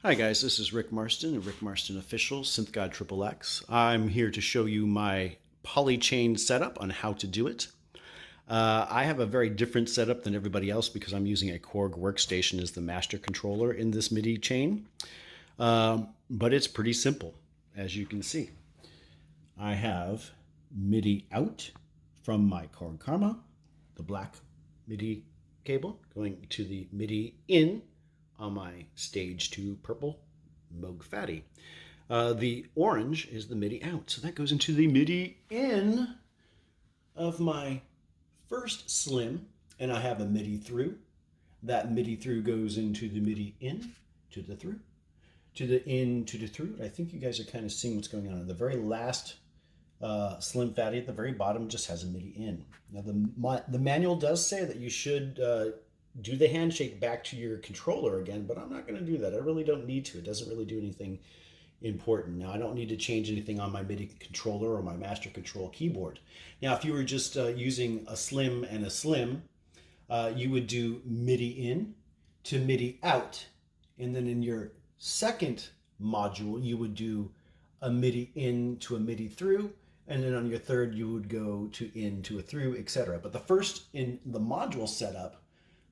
Hi guys, this is Rik Marston, Rik Marston Official, Synth God XXX. I'm here to show you my polychain setup on how to do it. I have a very different setup than everybody else because I'm using a Korg workstation as the master controller in this MIDI chain. But it's pretty simple, as you can see. I have MIDI out from my Korg Karma, the black MIDI cable, going to the MIDI in on my stage 2 purple Moog Phatty. The orange is the MIDI out, so that goes into the MIDI in of my first slim, and I have a MIDI through. That MIDI through goes into the MIDI in to the through, to the in to the through. I think you guys are kind of seeing what's going on. The very last slim Phatty at the very bottom just has a MIDI in. Now the manual does say that you should do the handshake back to your controller again, but I'm not going to do that. I really don't need to. It doesn't really do anything important. Now, I don't need to change anything on my MIDI controller or my master control keyboard. Now, if you were just using a slim and a slim, you would do MIDI in to MIDI out. And then in your second module, you would do a MIDI in to a MIDI through. And then on your third, you would go to in to a through, etc. But the first in the module setup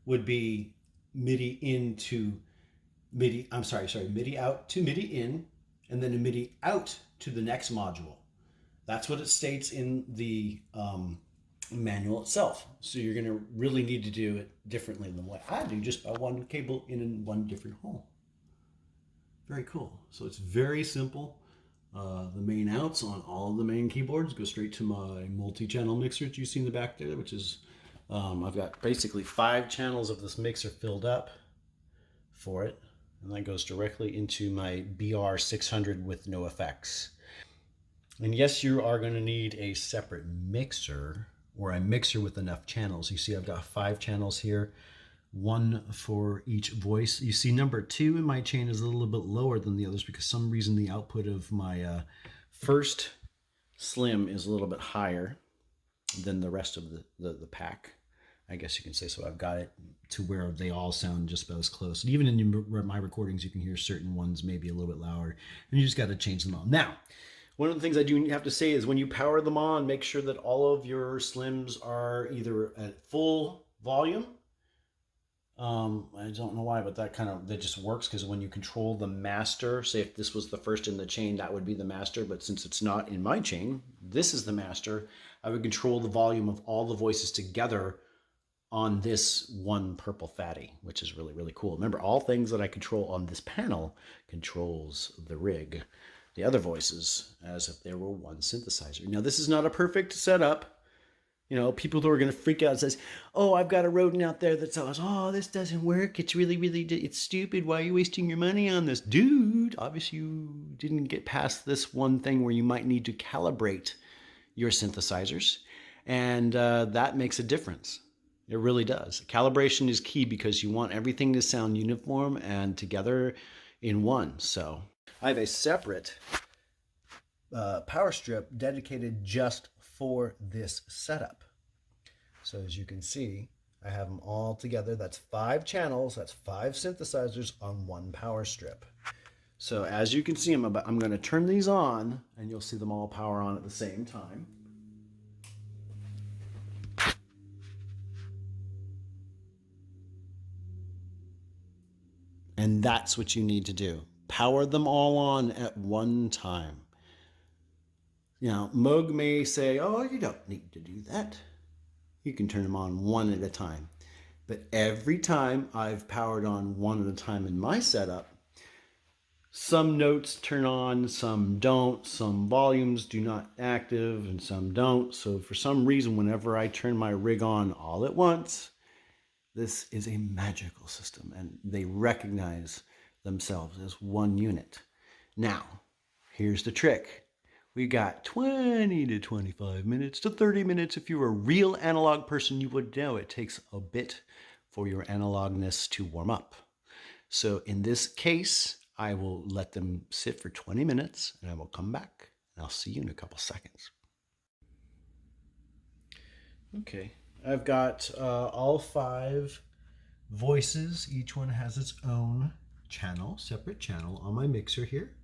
would be MIDI in to MIDI, MIDI out to MIDI in, and then a MIDI out to the next module. That's what it states in the manual itself. So you're going to really need to do it differently than what I do, just by one cable in one different hole. Very cool. So it's very simple. The main outs on all of the main keyboards go straight to my multi-channel mixer that you see in the back there, which is I've got basically 5 channels of this mixer filled up for it, and that goes directly into my BR600 with no effects. And yes, you are going to need a separate mixer or a mixer with enough channels. You see I've got 5 channels here, 1 for each voice. You see number 2 in my chain is a little bit lower than the others because for some reason the output of my first slim is a little bit higher than the rest of the pack, I guess you can say. So I've got it to where they all sound just about as close. And even in my recordings, you can hear certain ones maybe a little bit louder, and you just got to change them all. Now, one of the things I do have to say is when you power them on, make sure that all of your slims are either at full volume. I don't know why, but that just works because when you control the master, say if this was the first in the chain, that would be the master. But since it's not in my chain, this is the master. I would control the volume of all the voices together on this one purple Phatty, which is really, really cool. Remember, all things that I control on this panel controls the rig, the other voices, as if there were one synthesizer. Now, this is not a perfect setup. You know, people who are going to freak out and says, oh, I've got a rodent out there that says, oh, this doesn't work. It's really, it's stupid. Why are you wasting your money on this? Dude, obviously you didn't get past this one thing where you might need to calibrate your synthesizers. And that makes a difference. It really does. Calibration is key because you want everything to sound uniform and together in one. So I have a separate power strip dedicated just for this setup. So as you can see, I have them all together. That's 5 channels. That's 5 synthesizers on one power strip. So as you can see, I'm going to turn these on, and you'll see them all power on at the same time. And that's what you need to do. Power them all on at one time. You know, Moog may say, oh, you don't need to do that. You can turn them on one at a time. But every time I've powered on one at a time in my setup, some notes turn on, some don't, some volumes do not active, and some don't. So for some reason, whenever I turn my rig on all at once, this is a magical system, and they recognize themselves as one unit. Now, here's the trick. We got 20 to 25 minutes to 30 minutes. If you're a real analog person, you would know it takes a bit for your analogness to warm up. So in this case, I will let them sit for 20 minutes, and I will come back, and I'll see you in a couple seconds. Okay. I've got all 5 voices. Each one has its own channel, separate channel on my mixer here.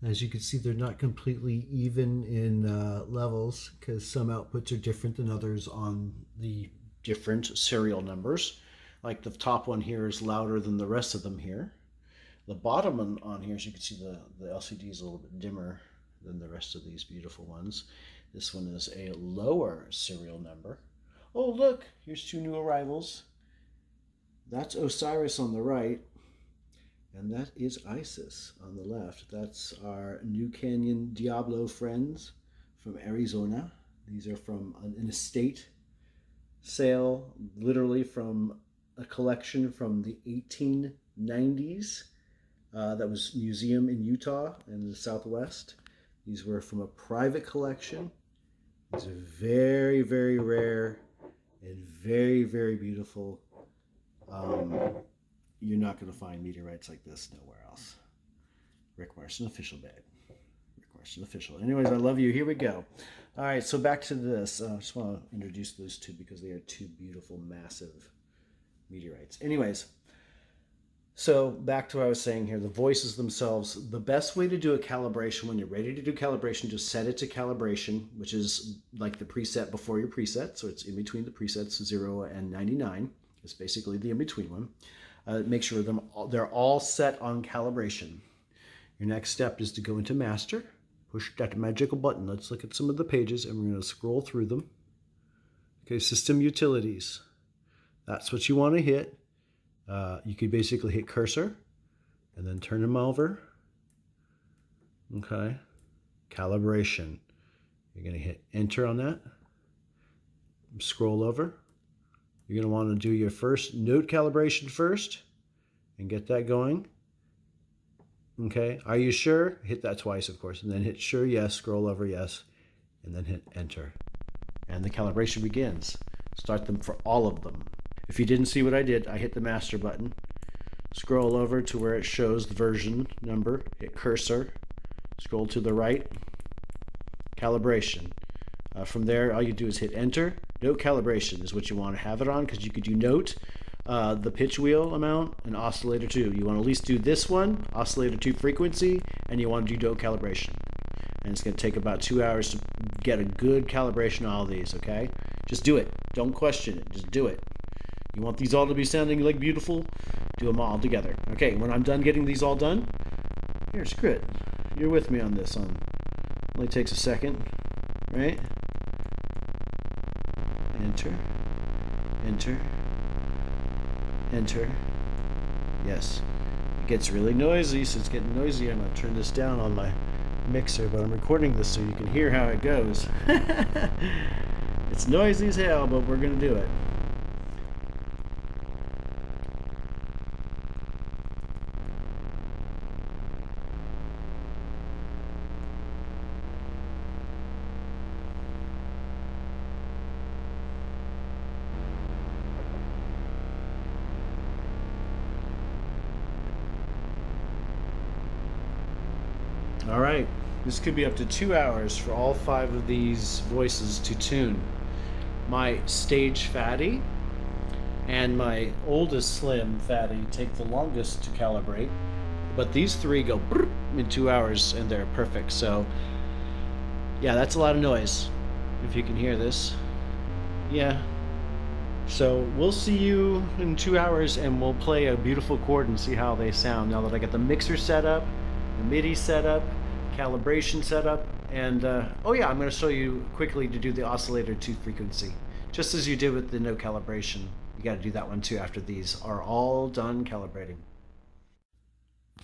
As you can see, they're not completely even in levels because some outputs are different than others on the different serial numbers. Like the top one here is louder than the rest of them here. The bottom on here, as you can see, the LCD is a little bit dimmer than the rest of these beautiful ones. This one is a lower serial number. Oh, look, here's two new arrivals. That's Osiris on the right. And that is Isis on the left. That's our New Canyon Diablo friends from Arizona. These are from an estate sale, literally from a collection from the 1890s. That was museum in Utah in the Southwest. These were from a private collection. These are very, very rare and very, very beautiful. You're not going to find meteorites like this nowhere else. Rik Marston official, babe. Rik Marston official. Anyways, I love you. Here we go. All right, so back to this. I just want to introduce those two because they are two beautiful, massive meteorites. Anyways, so back to what I was saying here. The voices themselves, the best way to do a calibration when you're ready to do calibration, just set it to calibration, which is like the preset before your preset. So it's in between the presets 0 and 99. It's basically the in-between one. Make sure they're all set on calibration. Your next step is to go into master, push that magical button. Let's look at some of the pages and we're going to scroll through them. Okay, system utilities. That's what you want to hit. You could basically hit cursor and then turn them over. Okay, calibration. You're going to hit enter on that. Scroll over. You're going to want to do your first note calibration first and get that going. Okay, are you sure? Hit that twice, of course, and then hit sure, yes, scroll over, yes, and then hit enter. And the calibration begins. Start them for all of them. If you didn't see what I did, I hit the master button, scroll over to where it shows the version number, hit cursor, scroll to the right, calibration. From there, all you do is hit enter. Note calibration is what you want to have it on because you could do note, the pitch wheel amount, and oscillator 2. You want to at least do this one, oscillator 2 frequency, and you want to do note calibration. And it's going to take about 2 hours to get a good calibration on all these, okay? Just do it. Don't question it. Just do it. You want these all to be sounding like beautiful? Do them all together. Okay, when I'm done getting these all done, here's Crit. You're with me on this. Only takes a second, right? Enter, enter, enter. Yes. It gets really noisy, so it's getting noisy. I'm going to turn this down on my mixer, but I'm recording this so you can hear how it goes. It's noisy as hell, but we're going to do it. All right, this could be up to 2 hours for all 5 of these voices to tune. My stage Phatty and my oldest slim Phatty take the longest to calibrate, but these 3 go in 2 hours and they're perfect. So yeah, that's a lot of noise if you can hear this. Yeah. So we'll see you in 2 hours and we'll play a beautiful chord and see how they sound now that I got the mixer set up, the Midi set up, calibration set up, and oh yeah, I'm going to show you quickly to do the oscillator 2 frequency. Just as you did with the no calibration, you got to do that one too after these are all done calibrating.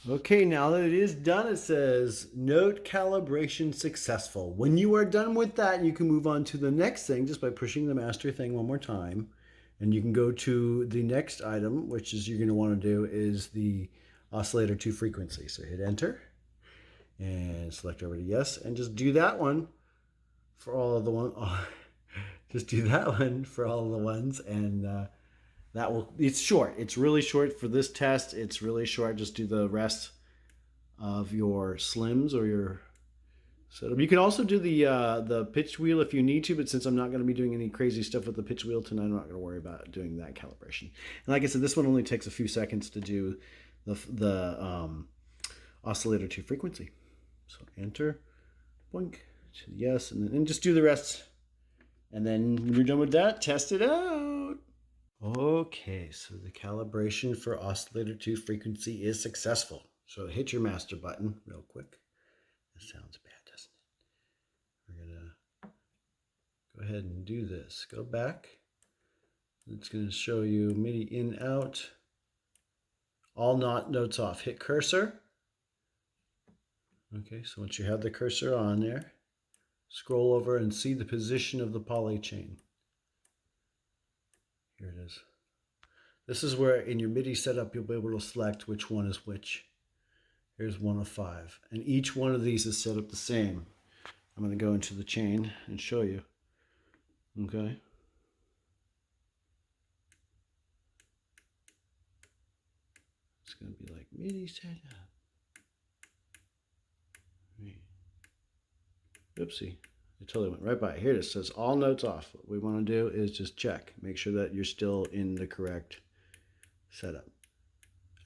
Okay, now that it is done, it says note calibration successful. When you are done with that, you can move on to the next thing just by pushing the master thing one more time. And you can go to the next item, which is you're going to want to do is the oscillator 2 frequency. So hit enter and select over to yes, and just do that one for all of the one. Oh, just do that one for all of the ones, and that will. It's short. It's really short for this test. It's really short. Just do the rest of your slims or your setup. You can also do the pitch wheel if you need to, but since I'm not going to be doing any crazy stuff with the pitch wheel tonight, I'm not going to worry about doing that calibration. And like I said, this one only takes a few seconds to do the oscillator to frequency. So enter, boink, to yes, and just do the rest. And then when you're done with that, test it out. Okay, so the calibration for oscillator to frequency is successful. So hit your master button real quick. This sounds bad, doesn't it? We're gonna go ahead and do this. Go back. It's gonna show you MIDI in, out. All notes off. Hit cursor. Okay, so once you have the cursor on there, scroll over and see the position of the poly chain. Here it is. This is where in your MIDI setup you'll be able to select which one is which. Here's 1 of 5. And each one of these is set up the same. I'm going to go into the chain and show you. Okay. It's going to be like MIDI setup. Oopsie. I totally went right by. Here it is. It says all notes off. What we want to do is just check. Make sure that you're still in the correct setup.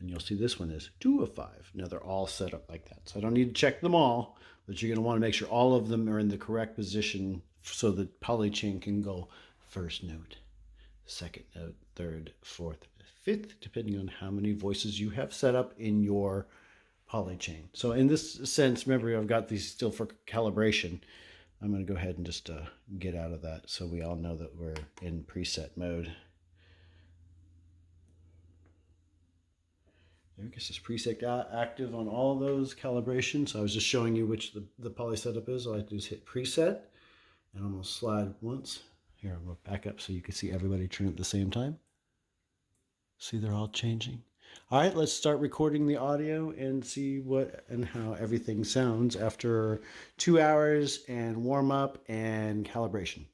And you'll see this one is 2 of 5. Now they're all set up like that. So I don't need to check them all, but you're going to want to make sure all of them are in the correct position so the poly chain can go first note, second note, third, fourth, fifth, depending on how many voices you have set up in your poly chain. So in this sense, remember I've got these still for calibration. I'm going to go ahead and just get out of that so we all know that we're in preset mode. There, I guess it's preset active on all those calibrations. So I was just showing you which the poly setup is. All I do is hit preset, and I'm going to slide once. Here, I'm going to back up so you can see everybody turn at the same time. See, they're all changing. All right, let's start recording the audio and see what and how everything sounds after 2 hours and warm up and calibration.